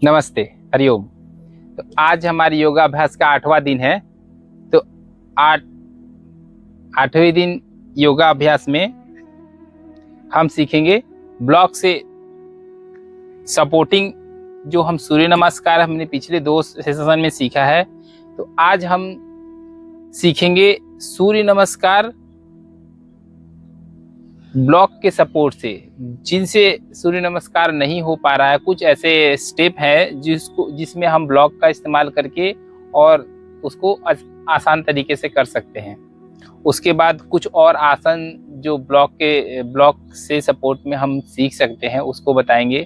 नमस्ते, हरिओम। तो आज हमारे योगाभ्यास का 8वां दिन है। तो 8वें दिन योगाभ्यास में हम सीखेंगे ब्लॉक से सपोर्टिंग। जो हम सूर्य नमस्कार हमने पिछले 2 सेशन में सीखा है, तो आज हम सीखेंगे सूर्य नमस्कार ब्लॉक के सपोर्ट से। जिनसे सूर्य नमस्कार नहीं हो पा रहा है, कुछ ऐसे स्टेप है जिसमें हम ब्लॉक का इस्तेमाल करके और उसको आसान तरीके से कर सकते हैं। उसके बाद कुछ और आसन जो ब्लॉक से सपोर्ट में हम सीख सकते हैं उसको बताएंगे,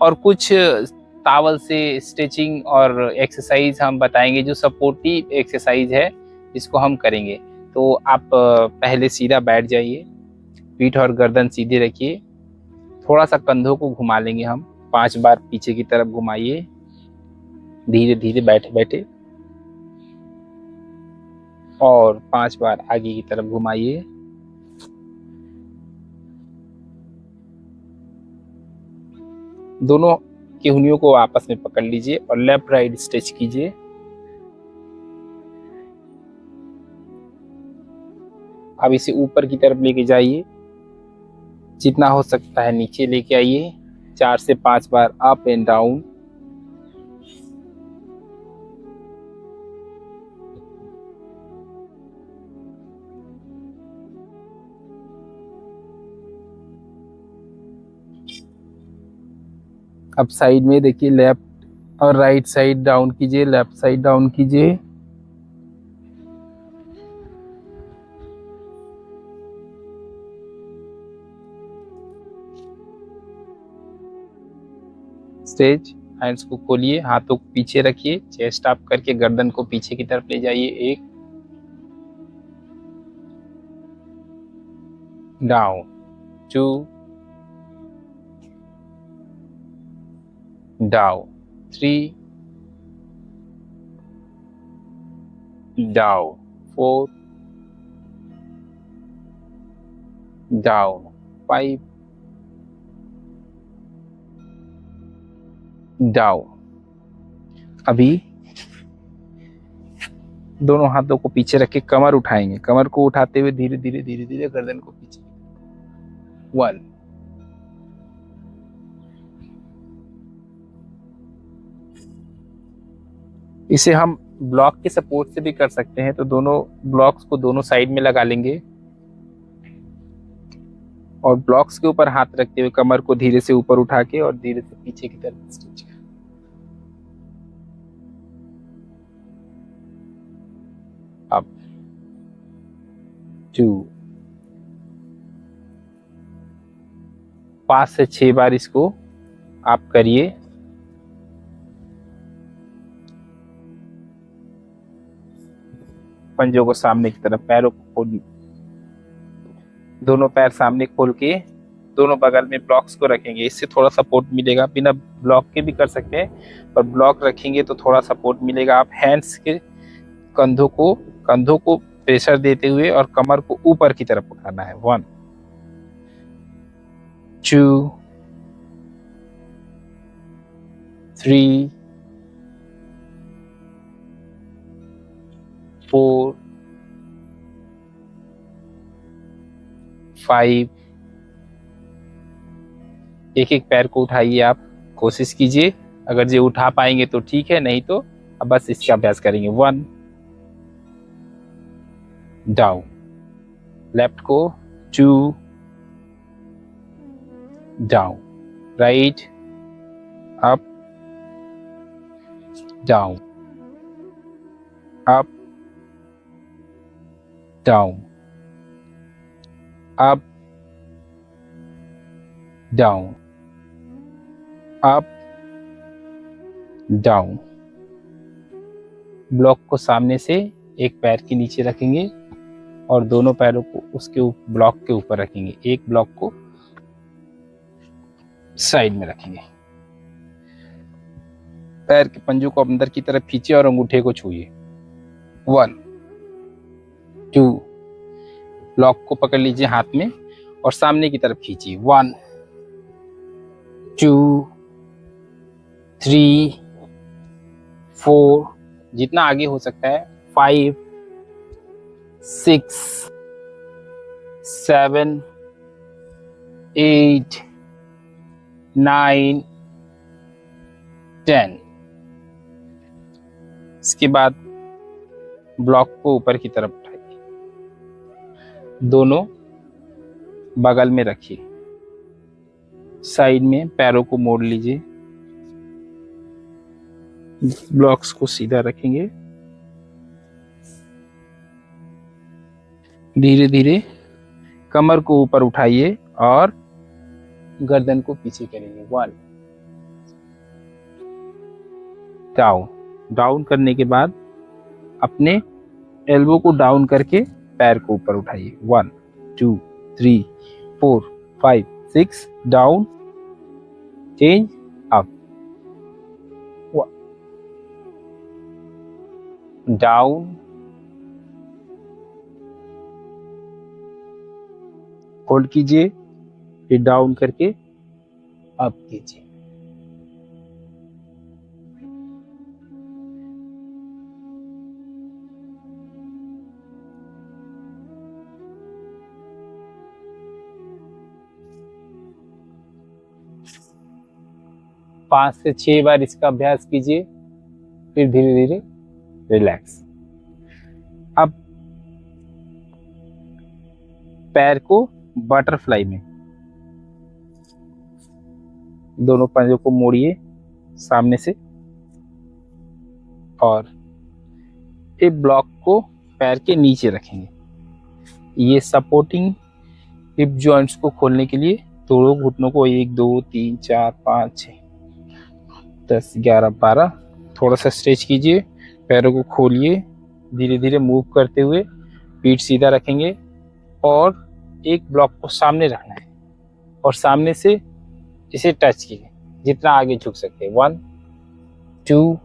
और कुछ तावल से स्ट्रेचिंग और एक्सरसाइज हम बताएंगे जो सपोर्टिव एक्सरसाइज है जिसको हम करेंगे। तो आप पहले सीधा बैठ जाइए, पीठ और गर्दन सीधे रखिए, थोड़ा सा कंधों को घुमा लेंगे हम 5 बार पीछे की तरफ घुमाइए, धीरे धीरे बैठे बैठे, और 5 बार आगे की तरफ घुमाइए। दोनों की उंगलियों को आपस में पकड़ लीजिए और लेफ्ट राइट स्ट्रेच कीजिए। अब इसे ऊपर की तरफ लेके जाइए, जितना हो सकता है नीचे लेके आइए। 4 से 5 बार अप एंड डाउन। अब साइड में देखिए, लेफ्ट और राइट साइड डाउन कीजिए, लेफ्ट साइड डाउन कीजिए। स्ट्रेच, हैंड्स को खोलिए, हाथों को पीछे रखिए, चेस्ट अप करके गर्दन को पीछे की तरफ ले जाइए। 1 down, 2 down, 3 down, 4 down, 5 down. अभी दोनों हाथों को पीछे रख के कमर उठाएंगे, कमर को उठाते हुए धीरे धीरे धीरे धीरे गर्दन को पीछे। 1 इसे हम ब्लॉक के सपोर्ट से भी कर सकते हैं। तो दोनों ब्लॉक्स को दोनों साइड में लगा लेंगे और ब्लॉक्स के ऊपर हाथ रखते हुए कमर को धीरे से ऊपर उठा के और धीरे से पीछे की तरफ स्ट्रेच। अब 2 5 से 6 बार इसको आप करिए। पंजों को सामने की तरफ, पैरों को खोल, दोनों पैर सामने खोल के दोनों बगल में ब्लॉक्स को रखेंगे। इससे थोड़ा सपोर्ट मिलेगा। बिना ब्लॉक के भी कर सकते हैं, पर ब्लॉक रखेंगे तो थोड़ा सपोर्ट मिलेगा। आप हैंड्स के कंधों को प्रेशर देते हुए और कमर को ऊपर की तरफ उठाना है। 1 2 3 4 5। एक एक पैर को उठाइए, आप कोशिश कीजिए। अगर ये उठा पाएंगे तो ठीक है, नहीं तो अब बस इसका अभ्यास करेंगे। 1 डाउन, लेफ्ट को 2 down, right up down, up down, up down, up down. Block को सामने से एक पैर के नीचे रखेंगे और दोनों पैरों को उसके ब्लॉक के ऊपर रखेंगे। एक ब्लॉक को साइड में रखेंगे। पैर के पंजों को अंदर की तरफ खींचिए और अंगूठे को छूइए। 1 2 ब्लॉक को पकड़ लीजिए हाथ में और सामने की तरफ खींचिए। 1 2 3 4, जितना आगे हो सकता है, 5 6 7 8 9 10। इसके बाद ब्लॉक को ऊपर की तरफ उठाइए, दोनों बगल में रखिए, साइड में पैरों को मोड़ लीजिए, ब्लॉक्स को सीधा रखेंगे, धीरे धीरे कमर को ऊपर उठाइए और गर्दन को पीछे करेंगे। 1 डाउन। डाउन करने के बाद अपने एल्बो को डाउन करके पैर को ऊपर उठाइए। 1 2 3 4 5 6 down, change up, down, hold कीजिए, फिर डाउन करके अप कीजिए। पांच से 6 बार इसका अभ्यास कीजिए, फिर धीरे धीरे रिलैक्स। अब पैर को बटरफ्लाई में, दोनों पंजों को मोड़िए सामने से और एक ब्लॉक को पैर के नीचे रखेंगे। ये सपोर्टिंग हिप जॉइंट्स को खोलने के लिए दोनों घुटनों को 1 2 3 4 5 6 10 11 12 थोड़ा सा स्ट्रेच कीजिए, पैरों को खोलिए, धीरे धीरे मूव करते हुए पीठ सीधा रखेंगे और एक ब्लॉक को सामने रखना है और सामने से इसे टच कीजिए, जितना आगे झुक सकते हैं। 1 2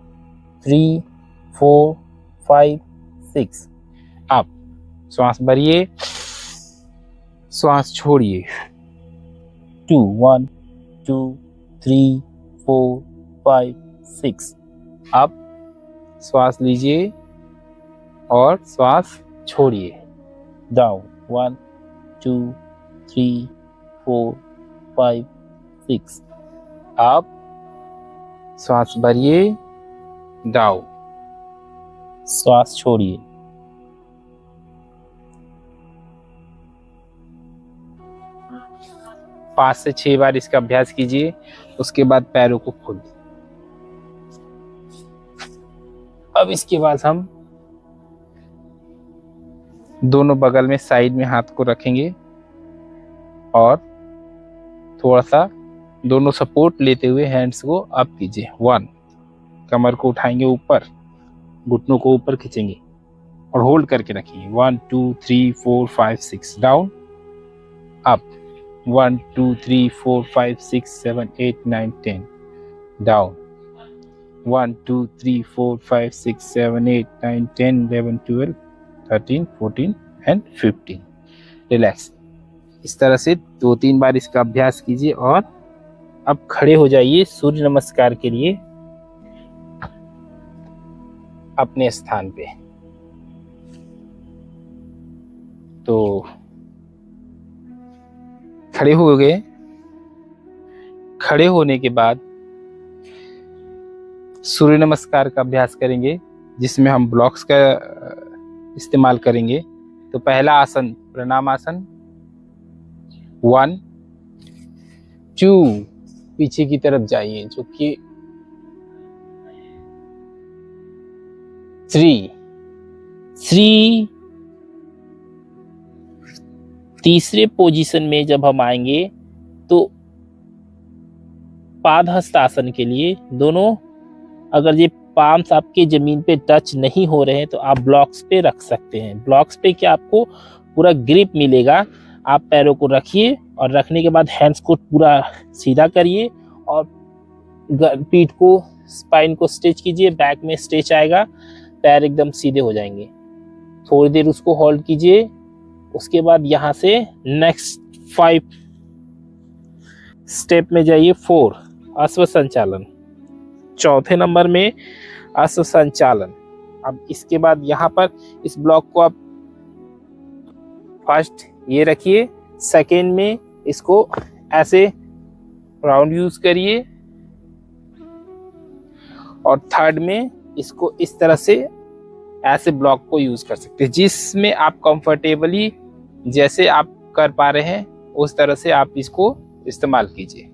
3 4 5 6 अप। श्वास भरिए, श्वास छोड़िए। 2 1 2 3 4 5 6 अप। श्वास लीजिए और श्वास छोड़िए। डाउन। 1 2 3 4 5 6 अप। श्वास भरिए, डाउन, श्वास छोड़िए। पांच से 6 बार इसका अभ्यास कीजिए, उसके बाद पैरों को खोलिए। अब इसके बाद हम दोनों बगल में साइड में हाथ को रखेंगे और थोड़ा सा दोनों सपोर्ट लेते हुए हैंड्स को अप कीजिए। 1 कमर को उठाएंगे ऊपर, घुटनों को ऊपर खींचेंगे और होल्ड करके रखेंगे। 1 2 3 4 5 6 down, up. 1 2 3 4 5 6 7 8 9 10 down. 1 2 3 4 5 6 7 8 9 10 11 12 13 14 and 15। Relax. इस तरह से 2-3 बार इसका अभ्यास कीजिए और अब खड़े हो जाइए सूर्य नमस्कार के लिए अपने स्थान पे। तो खड़े हो गए। खड़े होने के बाद सूर्य नमस्कार का अभ्यास करेंगे, जिसमें हम ब्लॉक्स का इस्तेमाल करेंगे। तो पहला आसन प्रणाम आसन। 1 2 पीछे की तरफ जाइए, जो कि 3 तीसरे पोजीशन में जब हम आएंगे तो पादहस्त आसन के लिए दोनों, अगर ये पाम्स आपके जमीन पे टच नहीं हो रहे हैं तो आप ब्लॉक्स पे रख सकते हैं। ब्लॉक्स पे क्या आपको पूरा ग्रिप मिलेगा। आप पैरों को रखिए और रखने के बाद हैंड्स को पूरा सीधा करिए और पीठ को, स्पाइन को स्ट्रेच कीजिए। बैक में स्ट्रेच आएगा, पैर एकदम सीधे हो जाएंगे। थोड़ी देर उसको होल्ड कीजिए। उसके बाद यहाँ से नेक्स्ट 5 स्टेप में जाइए। 4 अश्व संचालन। चौथे नंबर में अश्व संचालन। अब इसके बाद यहाँ पर इस ब्लॉक को आप फर्स्ट ये रखिए, सेकेंड में इसको ऐसे राउंड यूज करिए, और थर्ड में इसको इस तरह से ऐसे ब्लॉक को यूज कर सकते हैं, जिसमें आप कंफर्टेबली जैसे आप कर पा रहे हैं उस तरह से आप इसको इस्तेमाल कीजिए।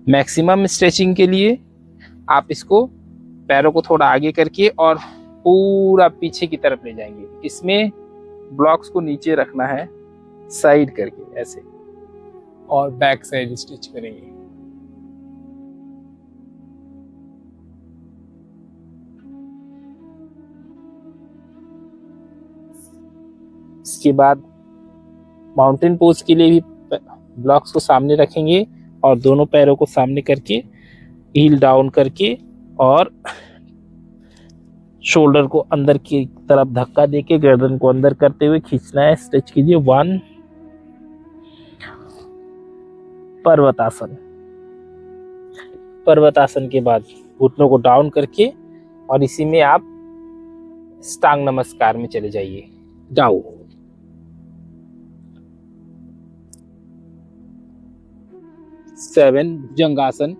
मैक्सिमम स्ट्रेचिंग के लिए आप इसको पैरों को थोड़ा आगे करके और पूरा पीछे की तरफ ले जाएंगे। इसमें ब्लॉक्स को नीचे रखना है साइड करके ऐसे, और बैक साइड स्टिच करेंगे। इसके बाद माउंटेन पोज के लिए भी ब्लॉक्स को सामने रखेंगे और दोनों पैरों को सामने करके हील डाउन करके और शोल्डर को अंदर की तरफ धक्का देके गर्दन को अंदर करते हुए खींचना है। स्ट्रेच कीजिए। 1 पर्वतासन। पर्वतासन के बाद घुटनों को डाउन करके और इसी में आप टांग नमस्कार में चले जाइए। डाउन। 7 भुजंगासन।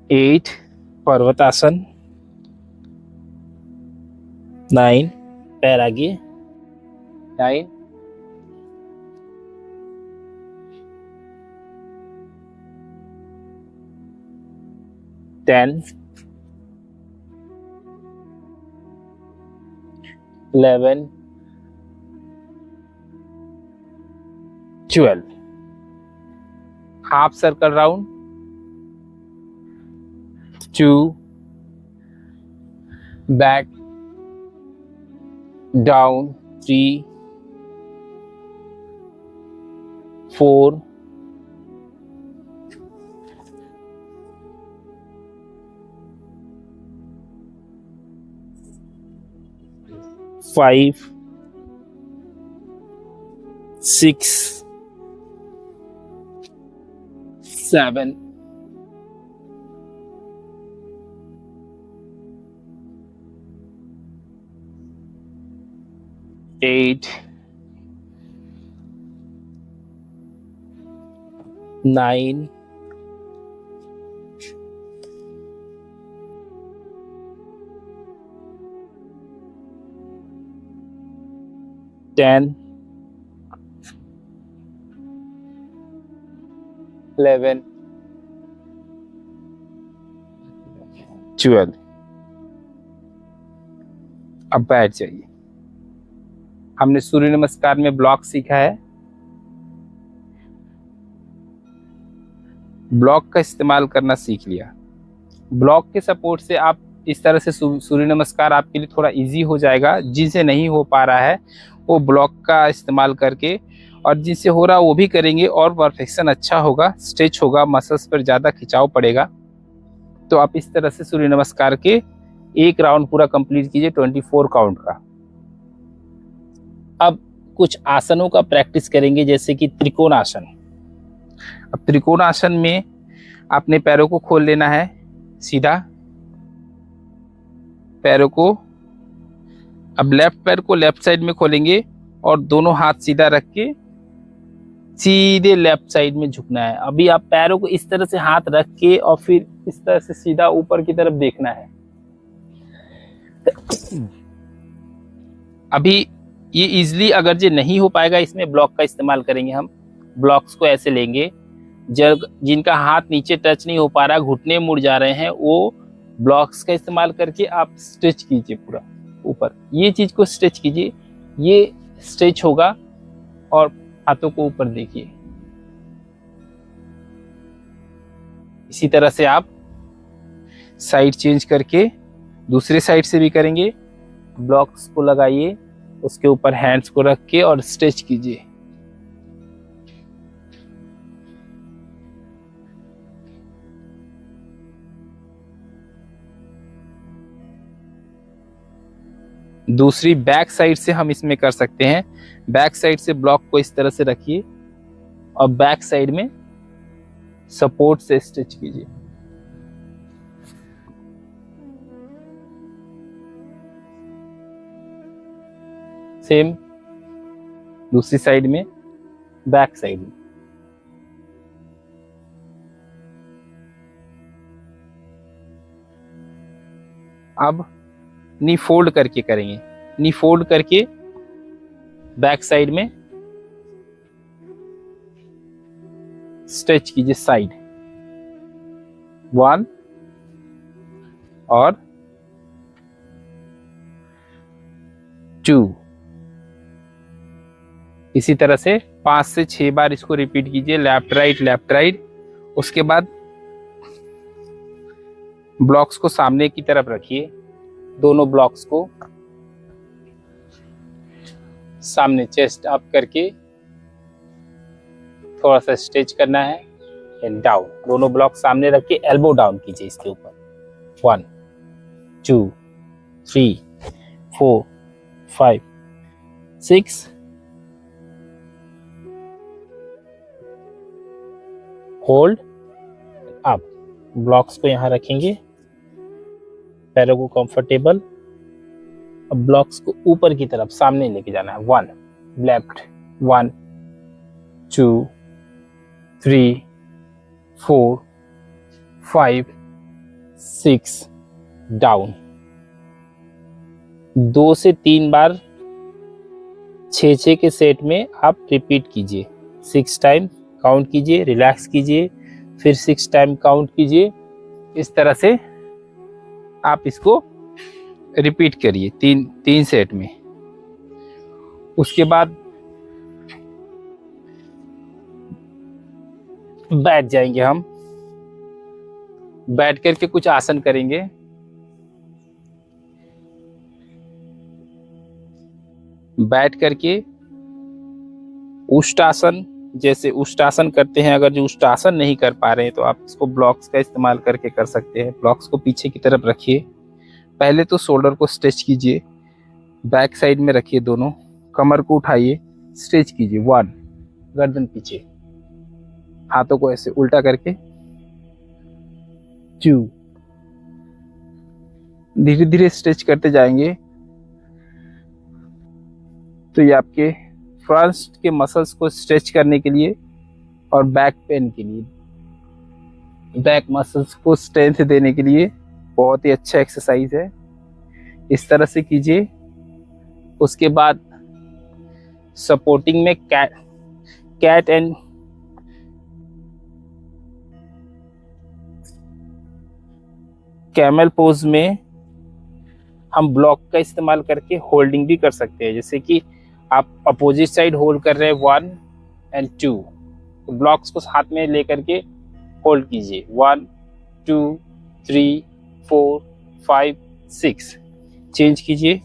8 पर्वतासन। 9 पैर आगे। 9 10 11 12 half circle round. 2 back down। 3 4 5 6 7 8 9 10 11 12 अब बैठ जाइए। हमने सूर्य नमस्कार में ब्लॉक सीखा है। ब्लॉक का इस्तेमाल करना सीख लिया। ब्लॉक के सपोर्ट से आप इस तरह से सूर्य नमस्कार आपके लिए थोड़ा इजी हो जाएगा। जिनसे नहीं हो पा रहा है वो ब्लॉक का इस्तेमाल करके, और जिनसे हो रहा वो भी करेंगे और परफेक्शन अच्छा होगा, स्ट्रेच होगा, मसल्स पर ज़्यादा खिंचाव पड़ेगा। तो आप इस तरह से सूर्य नमस्कार के एक राउंड पूरा कंप्लीट कीजिए 24 काउंट का। अब कुछ आसनों का प्रैक्टिस करेंगे, जैसे कि त्रिकोणासन। अब त्रिकोणासन में अपने पैरों को खोल लेना है सीधा। पैरों को अब लेफ्ट पैर को लेफ्ट साइड में खोलेंगे और दोनों हाथ सीधा रख के सीधे लेफ्ट साइड में झुकना है। अभी आप पैरों को इस तरह से हाथ रख के और फिर इस तरह से सीधा ऊपर की तरफ देखना है। अभी ये इजीली अगर ये नहीं हो पाएगा, इसमें ब्लॉक का इस्तेमाल करेंगे हम। ब्लॉक्स को ऐसे लेंगे, जिनका हाथ नीचे टच नहीं हो पा रहा, घुटने मुड़ जा रहे हैं, वो ब्लॉक्स का इस्तेमाल करके आप स्ट्रेच कीजिए पूरा ऊपर। ये चीज को स्ट्रेच कीजिए, ये स्ट्रेच होगा। और हाथों को ऊपर देखिए। इसी तरह से आप साइड चेंज करके दूसरे साइड से भी करेंगे। ब्लॉक्स को लगाइए, उसके ऊपर हैंड्स को रख के और स्ट्रेच कीजिए। दूसरी बैक साइड से हम इसमें कर सकते हैं। बैक साइड से ब्लॉक को इस तरह से रखिए और बैक साइड में सपोर्ट से स्टिच कीजिए। सेम दूसरी साइड में, बैक साइड में। अब नी फोल्ड करके करेंगे। नी फोल्ड करके बैक साइड में स्ट्रेच कीजिए साइड 1 और 2। इसी तरह से 5 से 6 बार इसको रिपीट कीजिए, लेफ्ट राइट लेफ्ट राइट। उसके बाद ब्लॉक्स को सामने की तरफ रखिए, दोनों ब्लॉक्स को सामने चेस्ट अप करके थोड़ा सा स्ट्रेच करना है एंड डाउन। दोनों ब्लॉक सामने रख के एल्बो डाउन कीजिए इसके ऊपर। 1 2 3 4 5 6। Hold up. ब्लॉक्स को यहां रखेंगे, पैरों को कंफर्टेबल। अब ब्लॉक्स को ऊपर की तरफ सामने लेके जाना है। 1 लेफ्ट 1 2 3 4 5 6 डाउन। 2 से 3 बार 6-6 के सेट में आप रिपीट कीजिए। 6 टाइम काउंट कीजिए, रिलैक्स कीजिए, फिर 6 टाइम काउंट कीजिए। इस तरह से आप इसको रिपीट करिए 3 सेट में। उसके बाद बैठ जाएंगे हम। बैठ करके कुछ आसन करेंगे। बैठ करके उष्टासन, जैसे उष्टासन करते हैं, अगर जो उष्टासन नहीं कर पा रहे हैं तो आप इसको ब्लॉक्स का इस्तेमाल करके कर सकते हैं। ब्लॉक्स को पीछे की तरफ रखिए। पहले तो शोल्डर को स्ट्रेच कीजिए, बैक साइड में रखिए दोनों। कमर को उठाइए, स्ट्रेच कीजिए 1, गर्दन पीछे, हाथों को ऐसे उल्टा करके 2। धीरे धीरे स्ट्रेच करते जाएंगे तो ये आपके फ्रंट के मसल्स को स्ट्रेच करने के लिए और बैक पेन के लिए, बैक मसल्स को स्ट्रेंथ देने के लिए बहुत ही अच्छा एक्सरसाइज है। इस तरह से कीजिए। उसके बाद सपोर्टिंग में कैट एंड कैमल पोज में हम ब्लॉक का इस्तेमाल करके होल्डिंग भी कर सकते हैं। जैसे कि आप अपोजिट साइड होल्ड कर रहे हैं 1 एंड 2, तो ब्लॉक्स को हाथ में लेकर के होल्ड कीजिए 1 2 3 4 5 6। चेंज कीजिए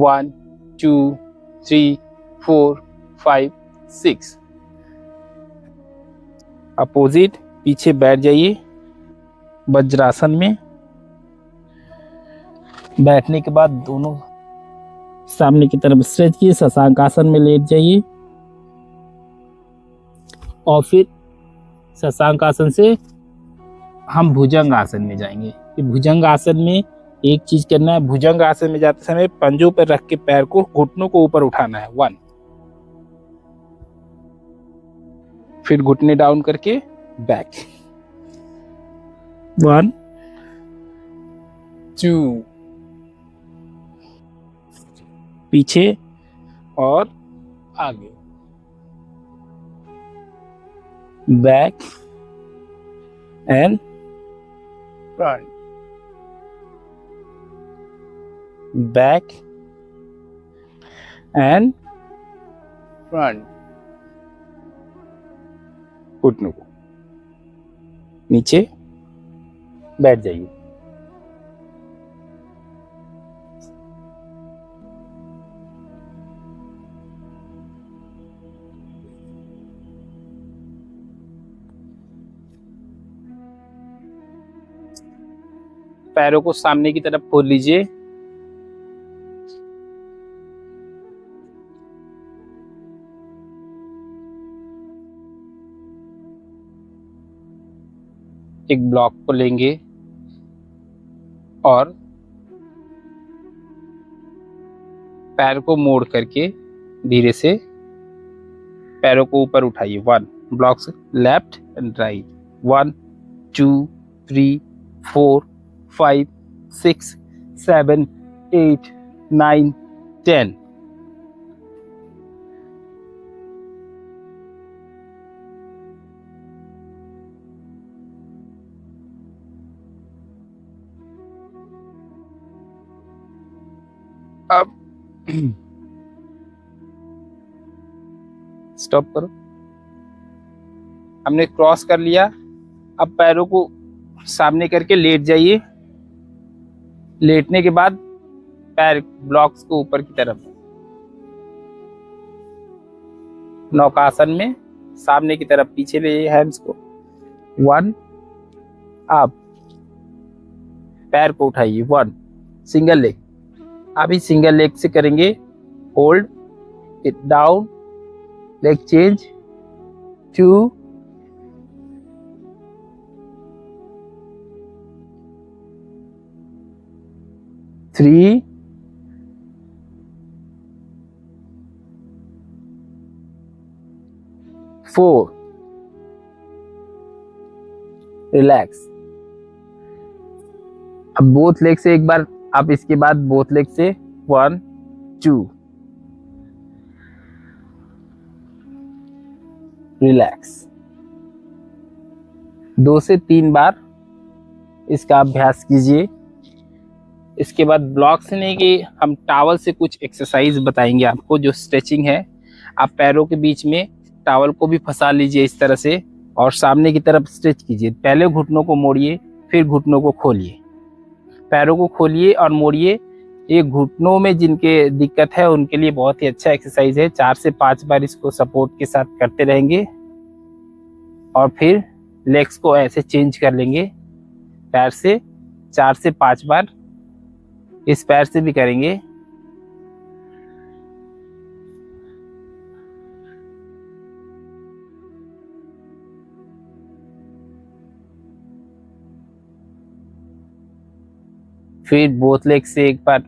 1 2 3 4 5 6। अपोजिट पीछे बैठ जाइए वज्रासन में। बैठने के बाद दोनों सामने की तरफ स्ट्रेच किए, शशांक आसन में लेट जाइए और फिर शशांक आसन से हम भुजंग आसन में जाएंगे। भुजंग आसन में एक चीज करना है, भुजंग आसन में जाते समय पंजों पर रख के पैर को, घुटनों को ऊपर उठाना है 1, फिर घुटने डाउन करके बैक 1 2, पीछे और आगे, back and front, back and front. घुटनों को नीचे बैठ जाइए। पैरों को सामने की तरफ खोल लीजिए एक ब्लॉक को लेंगे और पैर को मोड़ करके धीरे से पैरों को ऊपर उठाइए। 1 ब्लॉक्स लेफ्ट एंड राइट, 1 2 3 4 5 6 7 8 9 10। अब स्टॉप करो। हमने क्रॉस कर लिया। अब पैरों को सामने करके लेट जाइए। लेटने के बाद पैर ब्लॉक्स को ऊपर की तरफ, नौकासन में सामने की तरफ पीछे ले हैंड्स को। 1 अप, पैर को उठाइए। 1 सिंगल लेग, अभी सिंगल लेग से करेंगे। Hold it down, leg change. 2 3 4 relax. अब बोथ लेग से एक बार, अब इसके बाद बोथ लेग से 1 2 रिलैक्स। 2 से 3 बार इसका अभ्यास कीजिए। इसके बाद ब्लॉक से नहीं कि हम टॉवल से कुछ एक्सरसाइज बताएंगे आपको, जो स्ट्रेचिंग है। आप पैरों के बीच में टॉवल को भी फंसा लीजिए इस तरह से और सामने की तरफ स्ट्रेच कीजिए। पहले घुटनों को मोड़िए, फिर घुटनों को खोलिए। पैरों को खोलिए और मोड़िए। ये घुटनों में जिनके दिक्कत है उनके लिए बहुत ही अच्छा एक्सरसाइज है। 4 से 5 बार इसको सपोर्ट के साथ करते रहेंगे और फिर लेग्स को ऐसे चेंज कर लेंगे। पैर से 4 से 5 बार, इस पैर से भी करेंगे। फिर बोथ लेग से एक बार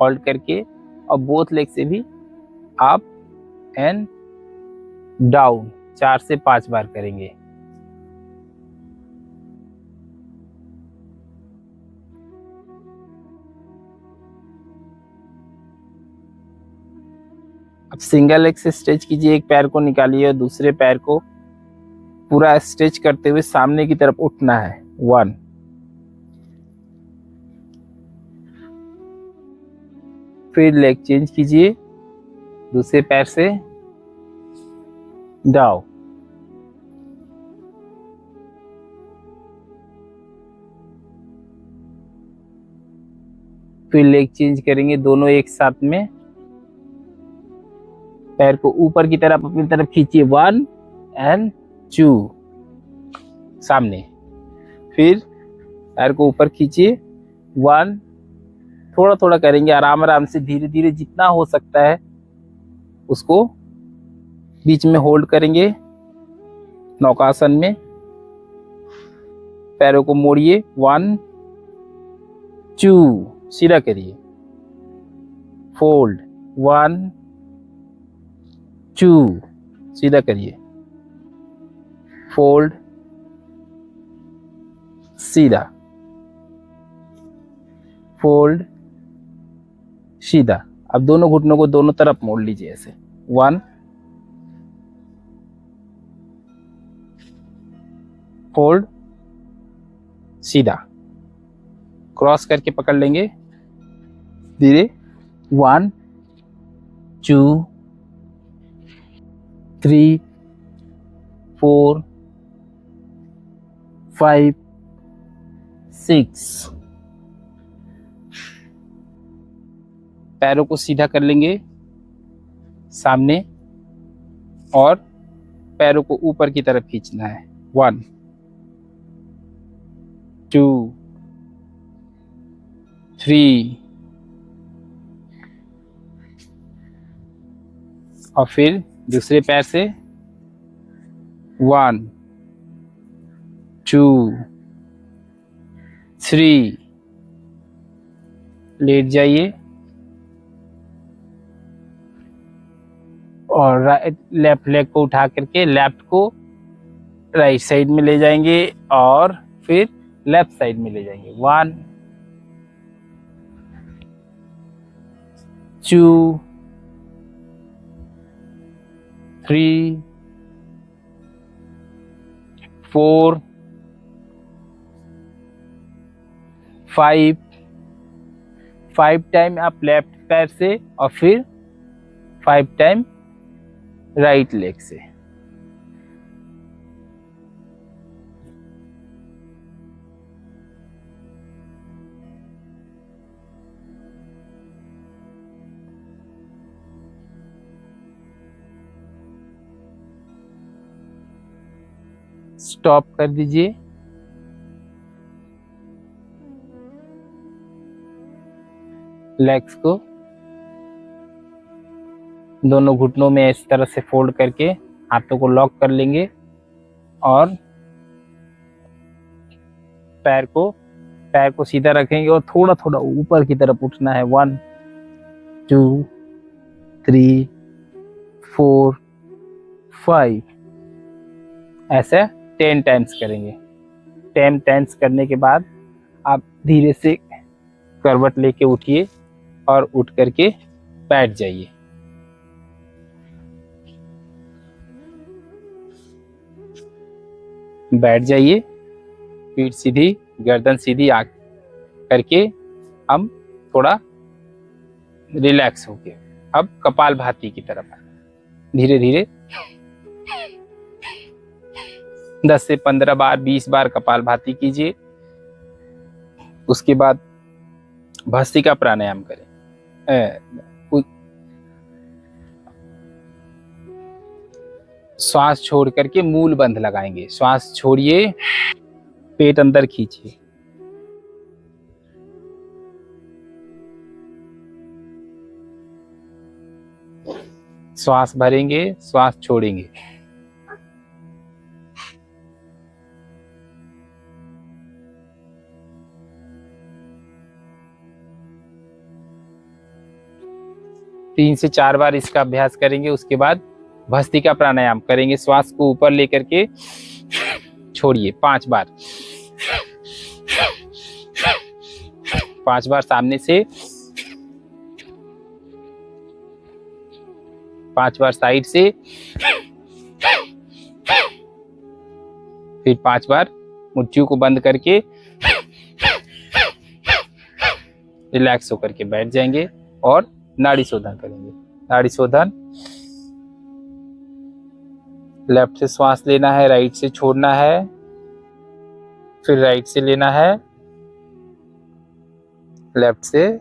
होल्ड करके और बोथ लेग से भी अप एंड डाउन 4 से 5 बार करेंगे। अब सिंगल लेग से स्ट्रेच कीजिए। एक पैर को निकालिए और दूसरे पैर को पूरा स्ट्रेच करते हुए सामने की तरफ उठना है। 1 फिर लेग चेंज कीजिए, दूसरे पैर से डाउन। फिर लेग चेंज करेंगे, दोनों एक साथ में। पैर को ऊपर की तरफ अपनी तरफ खींचिए। 1 एंड 2 सामने। फिर पैर को ऊपर खींचिए। 1, थोड़ा थोड़ा करेंगे, आराम आराम से, धीरे धीरे, जितना हो सकता है उसको बीच में होल्ड करेंगे नौकासन में। पैरों को मोड़िए। 1 2 सीधा करिए। फोल्ड। 1 2 सीधा करिए। फोल्ड, सीधा, फोल्ड, सीधा। अब दोनों घुटनों को दोनों तरफ मोड़ लीजिए ऐसे। 1 फोल्ड, सीधा, क्रॉस करके पकड़ लेंगे धीरे। 1 2 3 4 5 6। पैरों को सीधा कर लेंगे सामने और पैरों को ऊपर की तरफ खींचना है। 1 2 3 और फिर दूसरे पैर से 1 2 3, लेट जाइए और लेफ्ट लेग को उठा करके लेफ्ट को राइट साइड में ले जाएंगे और फिर लेफ्ट साइड में ले जाएंगे। 1, 2, 3, 4, 5 टाइम आप लेफ्ट पैर से और फिर 5 टाइम राइट लेग से। स्टॉप कर दीजिए। लेग्स को दोनों घुटनों में इस तरह से फोल्ड करके हाथों को लॉक कर लेंगे और पैर को सीधा रखेंगे और थोड़ा थोड़ा ऊपर की तरफ उठना है। 1, 2, 3, 4, 5 ऐसे 10 टाइम्स करेंगे। 10 टाइम्स करने के बाद आप धीरे से करवट लेके उठिए और उठ करके बैठ जाइए। बैठ जाइए, पीठ सीधी, गर्दन सीधी करके हम थोड़ा रिलैक्स होके अब कपालभाति की तरफ धीरे धीरे 10 से 15 बार 20 बार कपालभाति कीजिए। उसके बाद भस्त्रिका प्राणायाम करें। श्वास छोड़ करके मूल बंध लगाएंगे। श्वास छोड़िए, पेट अंदर खींचिए। श्वास भरेंगे, श्वास छोड़ेंगे। तीन से 4 बार इसका अभ्यास करेंगे। उसके बाद भस्त्रिका प्राणायाम करेंगे। श्वास को ऊपर लेकर के छोड़िए 5 बार। 5 बार सामने से, 5 बार साइड से, फिर 5 बार मुट्ठियों को बंद करके रिलैक्स होकर के बैठ जाएंगे और नाड़ी शोधन करेंगे। नाड़ी शोधन, लेफ्ट से श्वास लेना है, राइट से छोड़ना है, फिर राइट से लेना है, लेफ्ट से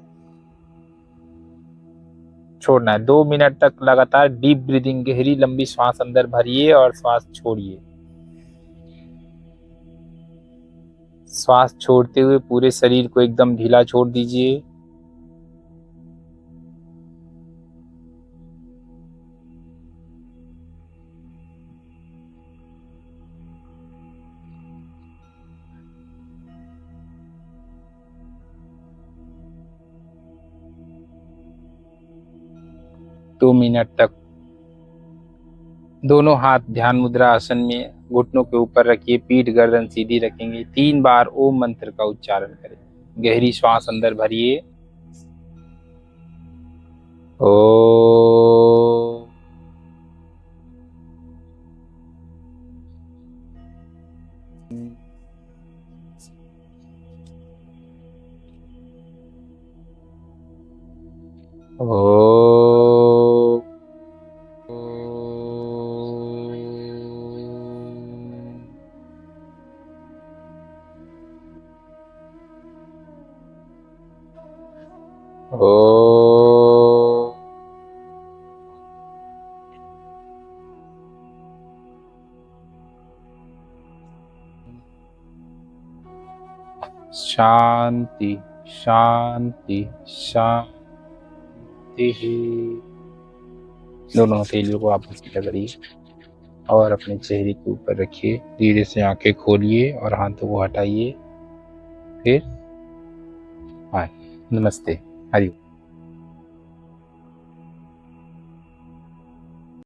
छोड़ना है। 2 मिनट तक लगातार डीप ब्रीदिंग, गहरी लंबी श्वास अंदर भरिए और श्वास छोड़िए। श्वास छोड़ते हुए पूरे शरीर को एकदम ढीला छोड़ दीजिए। दो मिनट तक दोनों हाथ ध्यान मुद्रा आसन में घुटनों के ऊपर रखिए, पीठ गर्दन सीधी रखेंगे। 3 बार ओम मंत्र का उच्चारण करें। गहरी श्वास अंदर भरिए। ओ शांति शांति शांति। दोनों हथेलियों को आपस में रगड़िए और अपने चेहरे के ऊपर रखिए। धीरे से आंखें खोलिए और हाथों को हटाइए। फिर हाँ, नमस्ते, हरि ओम।